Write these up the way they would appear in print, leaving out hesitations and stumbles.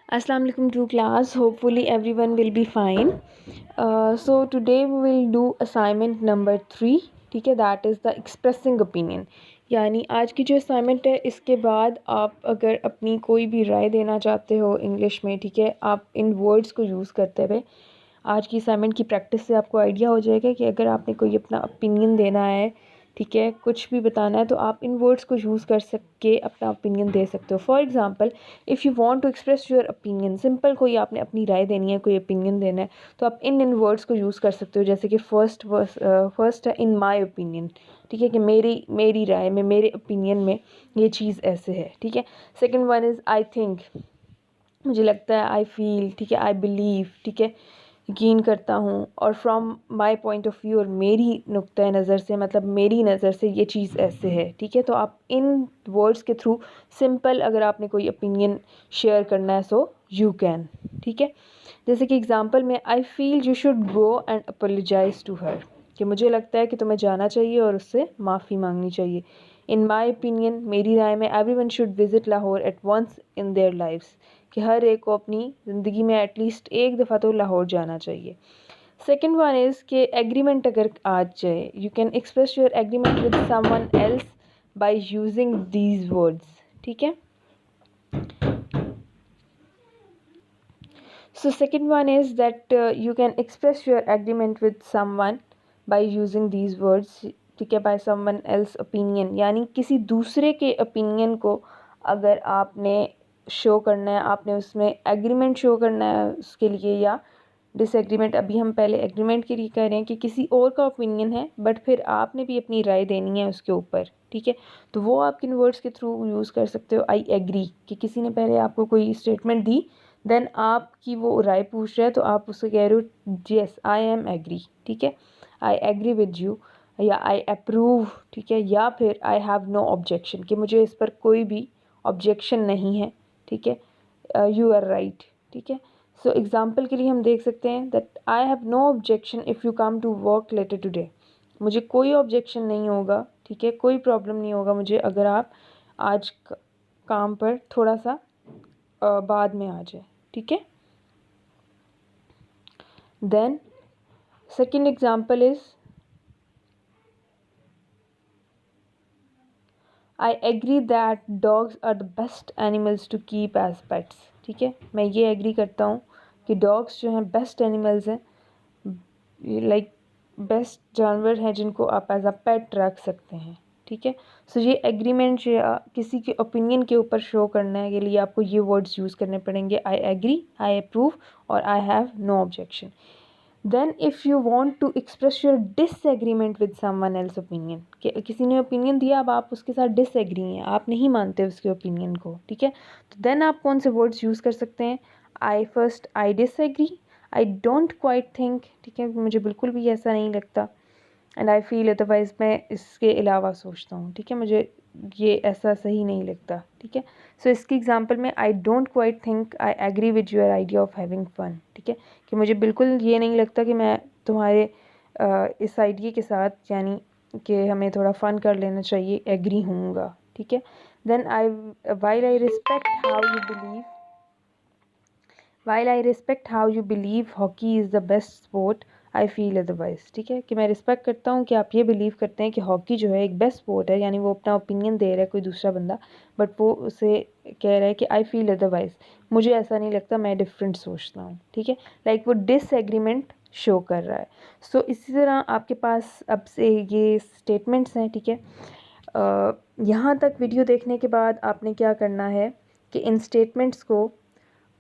Assalamu alaikum to class. Hopefully everyone will be fine. So today we will do assignment number 3. ठीक है, that is the expressing opinion. यानी आज की जो assignment है इसके बाद आप अगर अपनी कोई भी राय देना चाहते हो इंग्लिश में, ठीक है, आप इन वर्ड्स को यूज़ करते हुए आज की असाइनमेंट की प्रैक्टिस से आपको आइडिया हो जाएगा कि अगर आपने कोई अपना ओपिनियन देना है, ठीक है, कुछ भी बताना है, तो आप इन वर्ड्स को यूज़ कर सके अपना ओपिनियन दे सकते हो। For example, if you want to express your opinion, simple कोई आपने अपनी राय देनी है, कोई ओपिनियन देना है, तो आप इन वर्ड्स को यूज़ कर सकते हो। जैसे कि फर्स्ट है इन माई ओपिनियन, ठीक है, कि मेरी राय में, मेरे ओपिनियन में ये चीज़ ऐसे है, ठीक है। Second one is I think, मुझे लगता है, आई फील, ठीक है, आई बिलीव, ठीक है, यकीन करता हूँ, और from my point of view, और मेरी नुक्ता नज़र से, मतलब मेरी नज़र से ये चीज़ ऐसे है, ठीक है। तो आप इन वर्ड्स के थ्रू सिंपल अगर आपने कोई ओपिनियन शेयर करना है सो यू कैन, ठीक है। जैसे कि एग्जांपल में I feel you should go and apologise to her, कि मुझे लगता है कि तुम्हें जाना चाहिए और उससे माफ़ी मांगनी चाहिए। इन माई ओपिनियन, मेरी राय में, every one should visit Lahore at once in their lifes, कि हर एक को अपनी ज़िंदगी में एटलीस्ट एक दफ़ा तो लाहौर जाना चाहिए। सेकेंड वन इज़ कि एग्रीमेंट अगर आ जाए, you can express your agreement with someone else by using these words, ठीक है। So second one is that you can express your agreement with someone by using these words, ठीक है, by someone else opinion, यानी किसी दूसरे के opinion को अगर आपने शो करना है, आपने उसमें एग्रीमेंट शो करना है उसके लिए, या डिसएग्रीमेंट, अभी हम पहले एग्रीमेंट के लिए कह रहे हैं कि किसी और का ओपिनियन है बट फिर आपने भी अपनी राय देनी है उसके ऊपर, ठीक है। तो वो आप किन वर्ड्स के थ्रू यूज़ कर सकते हो। आई एग्री, कि किसी ने पहले आपको कोई स्टेटमेंट दी, देन आपकी वो राय पूछ रहा है तो आप उससे कह रहे हो येस आई एम एग्री, ठीक है, आई एग्री विद यू, या आई अप्रूव, ठीक है, या फिर आई हैव नो ऑब्जेक्शन, कि मुझे इस पर कोई भी ऑब्जेक्शन नहीं है, ठीक है, यू आर राइट, ठीक है। सो एग्ज़ाम्पल के लिए हम देख सकते हैं that I have no objection if you come to work later today, मुझे कोई ऑब्जेक्शन नहीं होगा, ठीक है, कोई प्रॉब्लम नहीं होगा मुझे अगर आप आज काम पर थोड़ा सा बाद में आ जाए, ठीक है। Then second example is I agree that dogs are the best animals to keep as pets, ठीक है, मैं ये एग्री करता हूँ कि डॉग्स जो हैं बेस्ट एनिमल्स हैं, लाइक बेस्ट जानवर हैं जिनको आप एज अ पेट रख सकते हैं, ठीक है। सो ये एग्रीमेंट या किसी के ओपिनियन के ऊपर शो करने के लिए आपको ये वर्ड्स यूज़ करने पड़ेंगे, आई एग्री, आई अप्रूव और I have no objection. Then if you want to express your disagreement with someone else opinion, कि किसी ने ओपिनियन दिया, अब आप उसके साथ डिसएग्री हैं, आप नहीं मानते उसके ओपिनियन को, ठीक है। तो देन आप कौन से वर्ड्स यूज़ कर सकते हैं। I disagree, I don't quite think, ठीक है, मुझे बिल्कुल भी ऐसा नहीं लगता, एंड आई फील अदरवाइज़, मैं इसके अलावा सोचता हूँ, ठीक है, मुझे ये ऐसा सही नहीं लगता, ठीक है। सो इसकी एग्जांपल में I don't quite think I agree with your idea of having fun, ठीक है, कि मुझे बिल्कुल ये नहीं लगता कि मैं तुम्हारे इस आइडिया के साथ, यानी कि हमें थोड़ा फ़न कर लेना चाहिए, एग्री हूँगा, ठीक है। Then while I respect how you believe While I respect how you believe hockey is the best sport, I feel otherwise, ठीक है, कि मैं रिस्पेक्ट करता हूँ कि आप ये बिलीव करते हैं कि हॉकी जो है एक बेस्ट स्पोर्ट है, यानी वो अपना ओपिनियन दे रहा है कोई दूसरा बंदा, बट वो उसे कह रहा है कि आई फील अदरवाइज, मुझे ऐसा नहीं लगता, मैं डिफरेंट सोचता हूँ, ठीक है, लाइक वो डिसएग्रीमेंट शो कर रहा है। सो इसी तरह आपके पास अब से ये स्टेटमेंट्स हैं, ठीक है। यहाँ तक वीडियो देखने के बाद आपने क्या करना है कि इन स्टेटमेंट्स को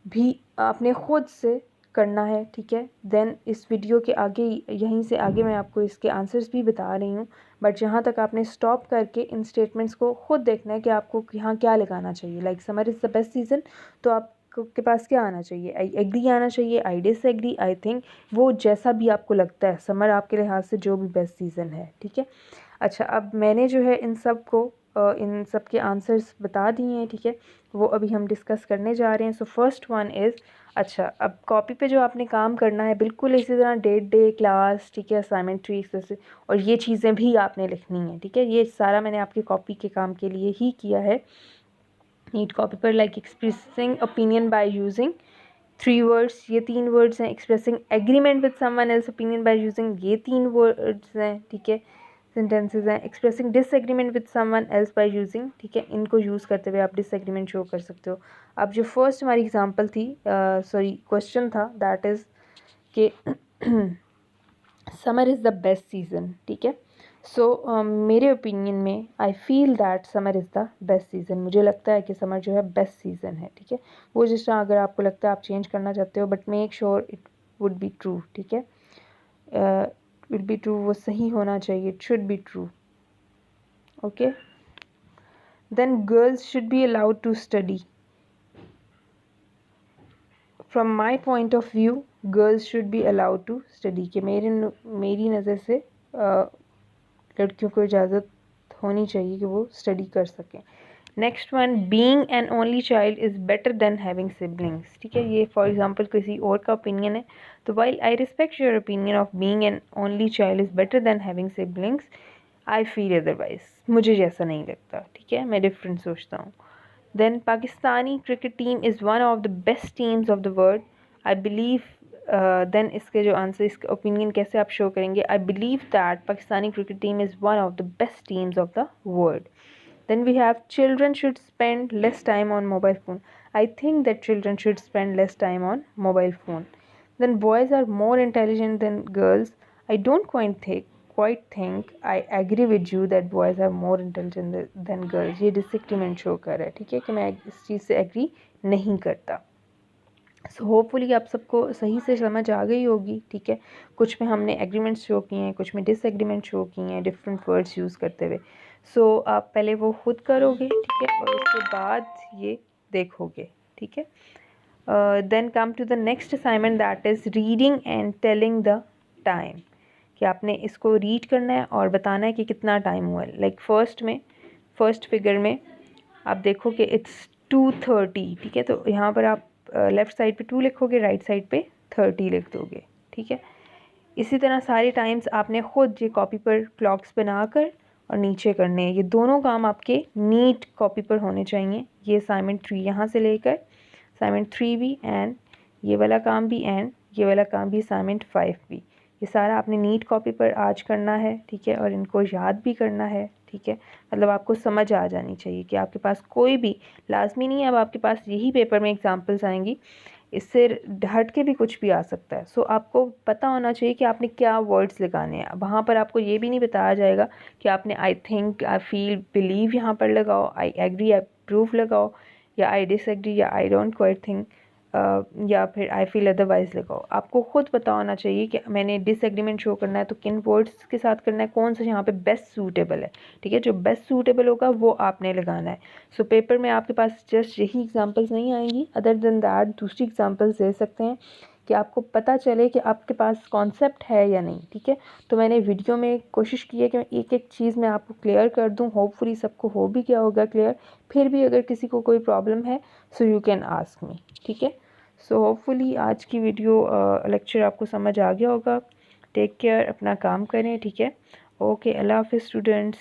भी आपने ख़ुद से करना है, ठीक है। देन इस वीडियो के आगे, यहीं से आगे मैं आपको इसके आंसर्स भी बता रही हूँ, बट यहाँ तक आपने स्टॉप करके इन स्टेटमेंट्स को ख़ुद देखना है कि आपको यहाँ क्या लगाना चाहिए। Like summer is the best season, तो आपके पास क्या आना चाहिए, आई एग्री आना चाहिए, आई डिसएग्री, आई थिंक, वो जैसा भी आपको लगता है, समर आपके लिहाज से जो भी बेस्ट सीज़न है, ठीक है। अच्छा, अब मैंने जो है इन सब के आंसर्स बता दिए हैं, ठीक है, वो अभी हम डिस्कस करने जा रहे हैं। सो फर्स्ट वन इज़, अच्छा, अब कॉपी पे जो आपने काम करना है बिल्कुल इसी तरह डेट, डे, क्लास, ठीक है, असाइनमेंट ट्री से, और ये चीज़ें भी आपने लिखनी है, ठीक है, ये सारा मैंने आपकी कॉपी के काम के लिए ही किया है। नीट कॉपी पर like expressing opinion by using 3 words, ये 3 वर्ड्स हैं। Expressing agreement with someone else opinion by using, ये 3 वर्ड्स हैं, ठीक है, सेंटेंसेस हैं। Expressing disagreement with someone else by using, ठीक है, इनको यूज़ करते हुए आप डिसएग्रीमेंट शो कर सकते हो। अब जो फर्स्ट हमारी एग्जांपल थी, सॉरी क्वेश्चन था, दैट इज़ कि summer is the best season, ठीक है। सो मेरे ओपिनियन में I feel that summer is the best season, मुझे लगता है कि समर जो है बेस्ट सीज़न है, ठीक है। वो जिस तरह अगर आपको लगता है आप चेंज करना चाहते हो, but make sure it would be true, ठीक है, विल बी ट्रू, वो सही होना चाहिए, it should be true, okay. Then girls should be allowed to study. From my point of view girls should be allowed to study, कि मेरी नज़र से लड़कियों को इजाज़त होनी चाहिए कि वो स्टडी कर सकें। Next one, being an only child is better than having siblings, ठीक है, ये फॉर एग्जांपल किसी और का ओपिनियन है। तो while I respect your opinion of being an only child is better than having siblings, I feel otherwise, मुझे जैसा नहीं लगता, ठीक है, मैं डिफरेंट सोचता हूँ। Then Pakistani cricket team is one of the best teams of the world, I believe, then इसके जो आंसर, इसका ओपिनियन कैसे आप शो करेंगे, I believe that Pakistani cricket team is one of the best teams of the world. Then we have children should spend less time on mobile phone. I think that children should spend less time on mobile phone. Then boys are more intelligent than girls. I don't quite think I agree with you that boys are more intelligent than girls. ये disagreement show कर रहा है, ठीक है, कि मैं इस चीज़ से agree नहीं करता। सो होपफुली आप सबको सही से समझ आ गई होगी, ठीक है। कुछ में हमने एग्रीमेंट्स शो किए हैं, कुछ में डिसएग्रीमेंट शो किए हैं डिफरेंट वर्ड्स यूज़ करते हुए। सो आप पहले वो खुद करोगे, ठीक है, और उसके बाद ये देखोगे, ठीक है। Then come to the next assignment, that is reading and telling the time, कि आपने इसको रीड करना है और बताना है कि कितना टाइम हुआ है। लाइक फर्स्ट फिगर में आप देखो कि इट्स 2:30, ठीक है, तो यहाँ पर आप लेफ़्ट साइड पे 2 लिखोगे, राइट साइड पे 30 लिख दोगे, ठीक है। इसी तरह सारे टाइम्स आपने ख़ुद ये कॉपी पर क्लॉक्स बनाकर और नीचे करने हैं। ये दोनों काम आपके नीट कॉपी पर होने चाहिए। ये असाइनमेंट 3 यहाँ से लेकर असाइनमेंट 3 भी, एंड ये वाला काम भी, एंड ये वाला काम भी, असाइनमेंट 5 भी, ये सारा आपने नीट कॉपी पर आज करना है, ठीक है, और इनको याद भी करना है, ठीक है। मतलब आपको समझ आ जानी चाहिए कि आपके पास कोई भी, लाजमी नहीं है अब आपके पास यही पेपर में एग्जांपल्स आएंगी, इससे हट के भी कुछ भी आ सकता है। सो आपको पता होना चाहिए कि आपने क्या वर्ड्स लगाने हैं। वहाँ पर आपको ये भी नहीं बताया जाएगा कि आपने I think, I feel, believe यहाँ पर लगाओ, आई एग्री, आई प्रूव लगाओ, या आई डिसएग्री, या आई डोंट क्वाइट थिंक, या फिर आई फील अदरवाइज लगाओ। आपको ख़ुद पता होना चाहिए कि मैंने डिसएग्रीमेंट शो करना है तो किन वर्ड्स के साथ करना है, कौन सा यहाँ पे बेस्ट सूटेबल है, ठीक है, जो बेस्ट सूटेबल होगा वो आपने लगाना है। सो पेपर में आपके पास जस्ट यही एग्जांपल्स नहीं आएंगी, अदर देन दैट दूसरी एग्जांपल्स दे सकते हैं कि आपको पता चले कि आपके पास कॉन्सेप्ट है या नहीं, ठीक है। तो मैंने वीडियो में कोशिश की है कि मैं एक एक चीज़ मैं आपको क्लियर कर दूँ, होपफुली सबको हो भी क्या होगा क्लियर। फिर भी अगर किसी को कोई प्रॉब्लम है so you can ask me, ठीक है। सो होपफुली आज की वीडियो लेक्चर आपको समझ आ गया होगा। टेक केयर, अपना काम करें, ठीक है। ओके, अल्लाह हाफिज़ स्टूडेंट्स।